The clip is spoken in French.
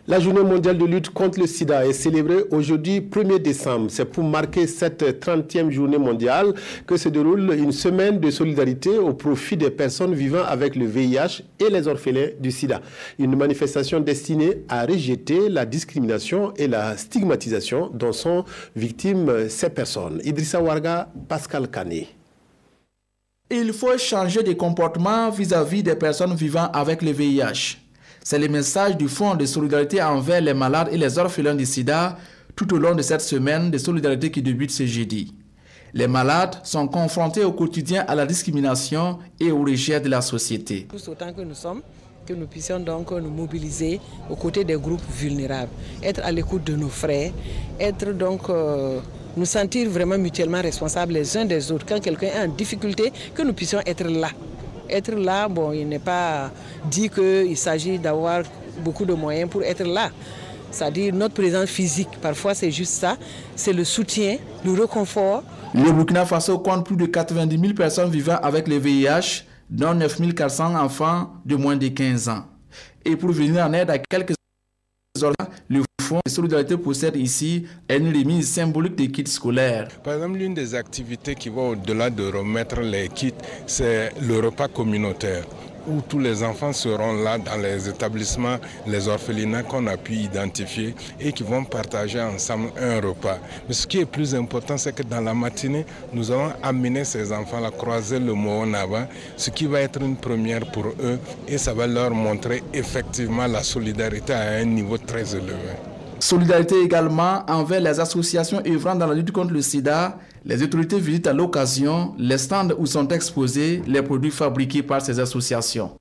La journée mondiale de lutte contre le sida est célébrée aujourd'hui 1er décembre. C'est pour marquer cette 30e journée mondiale que se déroule une semaine de solidarité au profit des personnes vivant avec le VIH et les orphelins du sida. Une manifestation destinée à rejeter la discrimination et la stigmatisation dont sont victimes ces personnes. Idrissa Warga, Pascal Kané. Il faut changer de comportement vis-à-vis des personnes vivant avec le VIH. C'est le message du Fonds de solidarité envers les malades et les orphelins du sida tout au long de cette semaine de solidarité qui débute ce jeudi. Les malades sont confrontés au quotidien à la discrimination et au rejet de la société. Tous autant que nous sommes, que nous puissions donc nous mobiliser aux côtés des groupes vulnérables, être à l'écoute de nos frères, être donc nous sentir vraiment mutuellement responsables les uns des autres. Quand quelqu'un est en difficulté, que nous puissions être là. Être là, bon, il n'est pas dit qu'il s'agit d'avoir beaucoup de moyens pour être là. C'est-à-dire notre présence physique, parfois c'est juste ça, c'est le soutien, le réconfort. Le Burkina Faso compte plus de 90 000 personnes vivant avec le VIH, dont 9 400 enfants de moins de 15 ans. Et pour venir en aide à quelques orphelins, le Fonds de solidarité possède ici une remise symbolique des kits scolaires. Par exemple, l'une des activités qui va au-delà de remettre les kits, c'est le repas communautaire, où tous les enfants seront là dans les établissements, les orphelinats qu'on a pu identifier et qui vont partager ensemble un repas. Mais ce qui est plus important, c'est que dans la matinée, nous allons amener ces enfants à croiser le Moonaba, ce qui va être une première pour eux et ça va leur montrer effectivement la solidarité à un niveau très élevé. Solidarité également envers les associations œuvrant dans la lutte contre le sida. Les autorités visitent à l'occasion les stands où sont exposés les produits fabriqués par ces associations.